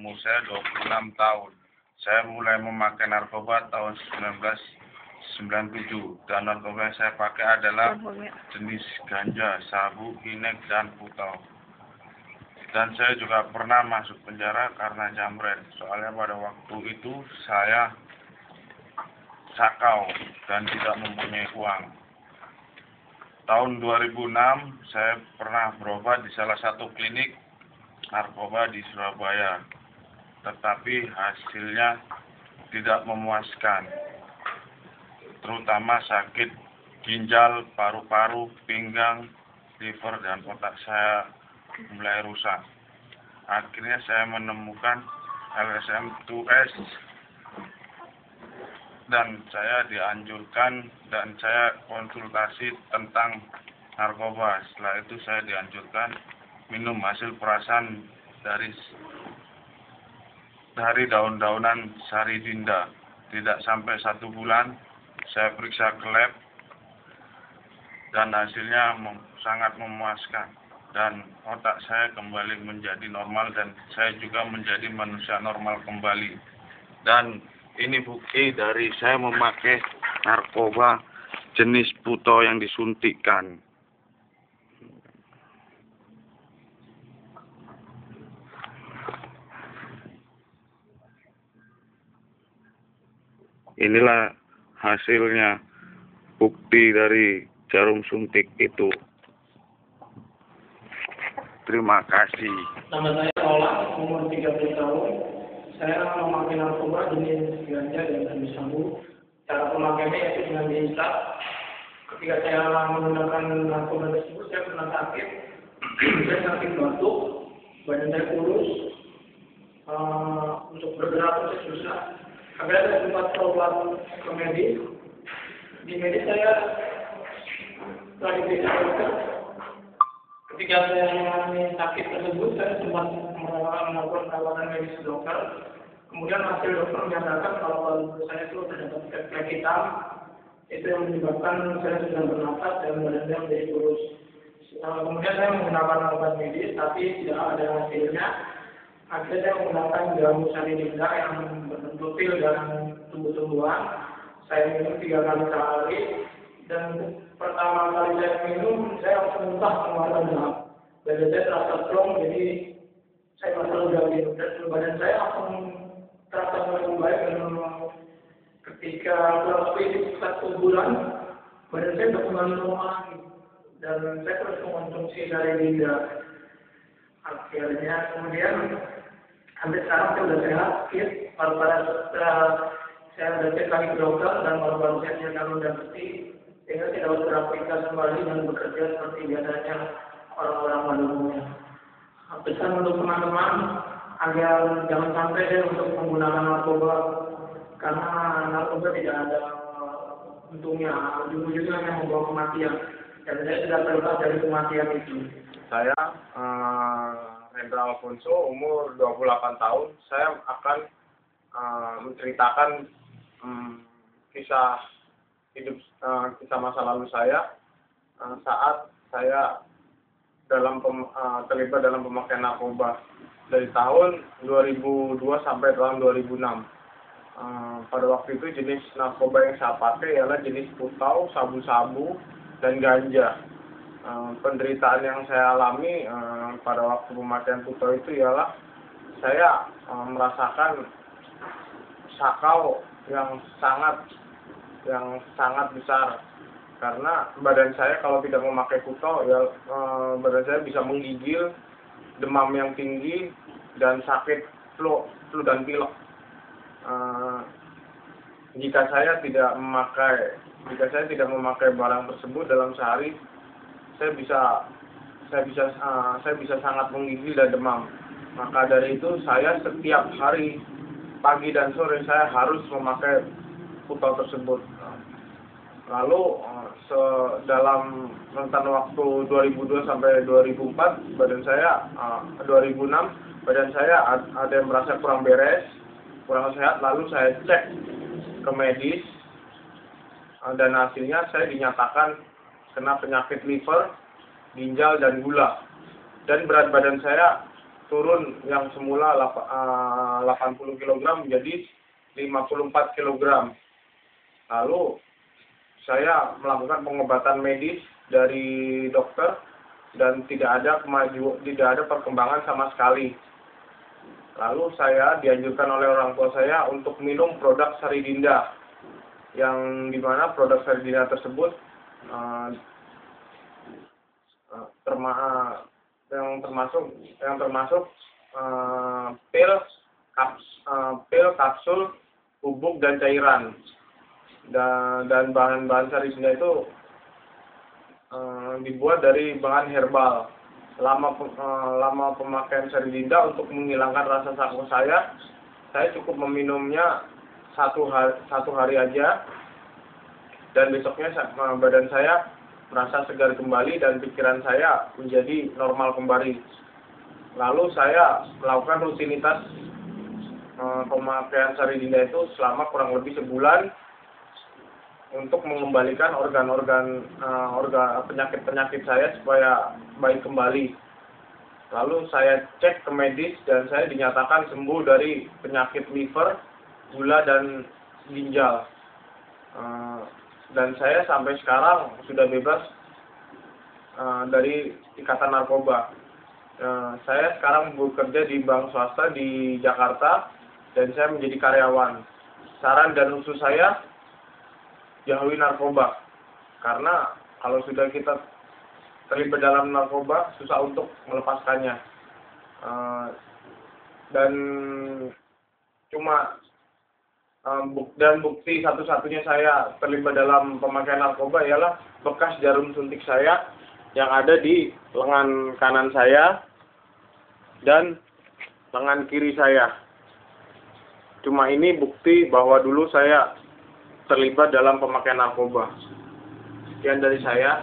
umur saya 26 tahun. Saya mulai memakai narkoba tahun 1997 dan narkoba yang saya pakai adalah jenis ganja, sabu, inek, dan putau. Dan saya juga pernah masuk penjara karena jambret. Soalnya pada waktu itu saya sakau dan tidak mempunyai uang. Tahun 2006 saya pernah berobat di salah satu klinik narkoba di Surabaya. Tetapi hasilnya tidak memuaskan. Terutama sakit ginjal, paru-paru, pinggang, liver, dan otak saya mulai rusak. Akhirnya saya menemukan LSM-2S dan saya dianjurkan dan saya konsultasi tentang narkoba. Setelah itu saya dianjurkan minum hasil perasan dari daun-daunan sari dinda. Tidak sampai 1 bulan saya periksa ke lab dan hasilnya sangat memuaskan. Dan otak saya kembali menjadi normal dan saya juga menjadi manusia normal kembali. Dan ini bukti dari saya memakai narkoba jenis putau yang disuntikkan. Inilah hasilnya, bukti dari jarum suntik itu. Terima kasih. Nama saya Ola, umur 30 tahun. Saya memakai narkoba jenis ganja dan jenis sabu. Cara pemakaiannya yaitu dengan dihisap. Ketika saya menggunakan narkoba tersebut, saya pernah sakit. Saya sakit batuk, badan saya kurus. Untuk bergerak itu susah. Akhirnya saya sempat berobat ke medis. Di medis saya telah diperiksa dokter. Ketika saya mengalami sakit tersebut, saya sempat melakukan perawatan medis ke dokter. Kemudian hasil dokter menyatakan kalau saya itu terdapat flek hitam, itu yang menyebabkan saya sudah bernafas dan badan saya menjadi kurus. Kemudian saya menggunakan obat medis, tapi tidak ada hasilnya. Akhirnya saya menggunakan jamu sari dinda yang berbentuk pil dan tumbuh-tumbuhan. Saya minum 3 kali sehari. Dan pertama kali saya minum, saya langsung muntah mengeluarkan darah. Badan saya terasa plong, jadi saya merasa udah minum. Dan badan saya langsung terasa mulai membaik. Dan ketika kurang lebih 1 bulan, badan saya sudah kembali normal lagi. Dan saya terus mengonsumsi dari dinda. Akhirnya kemudian, sampai sekarang saya sudah sehat, fit. Saya sudah cek lagi ke dokter dan baru-baru saya nyatakan udah bersih. Sehingga tidak harus beraktivitas kembali dan bekerja seperti biasanya orang-orang pada umumnya. Pesan untuk teman-teman agar jangan sampai deh untuk menggunakan narkoba, karena narkoba tidak ada untungnya, ujung-ujungnya hanya membawa kematian. Dan saya sudah terlepas dari kematian itu. Saya Hendra Alfonso, umur 28 tahun. Saya akan menceritakan kisah masa lalu saya saat saya terlibat dalam pemakaian narkoba dari tahun 2002 sampai tahun 2006. Pada waktu itu jenis narkoba yang saya pakai ialah jenis putau, sabu-sabu, dan ganja. Penderitaan yang saya alami pada waktu pemakaian putau itu ialah saya merasakan sakau yang sangat besar, karena badan saya kalau tidak memakai putau ya badan saya bisa menggigil, demam yang tinggi, dan sakit flu dan pilek. Jika saya tidak memakai barang tersebut dalam sehari, saya bisa sangat menggigil dan demam. Maka dari itu saya setiap hari pagi dan sore saya harus memakai putau tersebut. Lalu dalam rentan waktu 2002 sampai 2004 badan saya 2006 badan saya ada yang merasa kurang beres, kurang sehat. Lalu saya cek ke medis dan hasilnya saya dinyatakan kena penyakit liver, ginjal, dan gula. Dan berat badan saya turun yang semula 80 kg menjadi 54 kg. Lalu saya melakukan pengobatan medis dari dokter dan tidak ada perkembangan sama sekali. Lalu saya dianjurkan oleh orang tua saya untuk minum produk Saridinda, yang dimana produk Saridinda tersebut termasuk pil, kapsul, bubuk dan cairan. Dan bahan-bahan Saridinda itu dibuat dari bahan herbal. Lama pemakaian Saridinda untuk menghilangkan rasa sakit saya cukup meminumnya satu hari aja, dan besoknya badan saya merasa segar kembali dan pikiran saya menjadi normal kembali. Lalu saya melakukan rutinitas pemakaian Saridinda itu selama kurang lebih sebulan untuk mengembalikan organ penyakit-penyakit saya supaya baik kembali. Lalu saya cek ke medis dan saya dinyatakan sembuh dari penyakit liver, gula, dan ginjal. Dan saya sampai sekarang sudah bebas dari ikatan narkoba. Saya sekarang bekerja di bank swasta di Jakarta dan saya menjadi karyawan. Saran dan usul saya, jauhi narkoba, karena kalau sudah kita terlibat dalam narkoba susah untuk melepaskannya. Dan bukti satu-satunya saya terlibat dalam pemakaian narkoba ialah bekas jarum suntik saya yang ada di lengan kanan saya dan lengan kiri saya. Cuma ini bukti bahwa dulu saya terlibat dalam pemakaian narkoba. Sekian dari saya.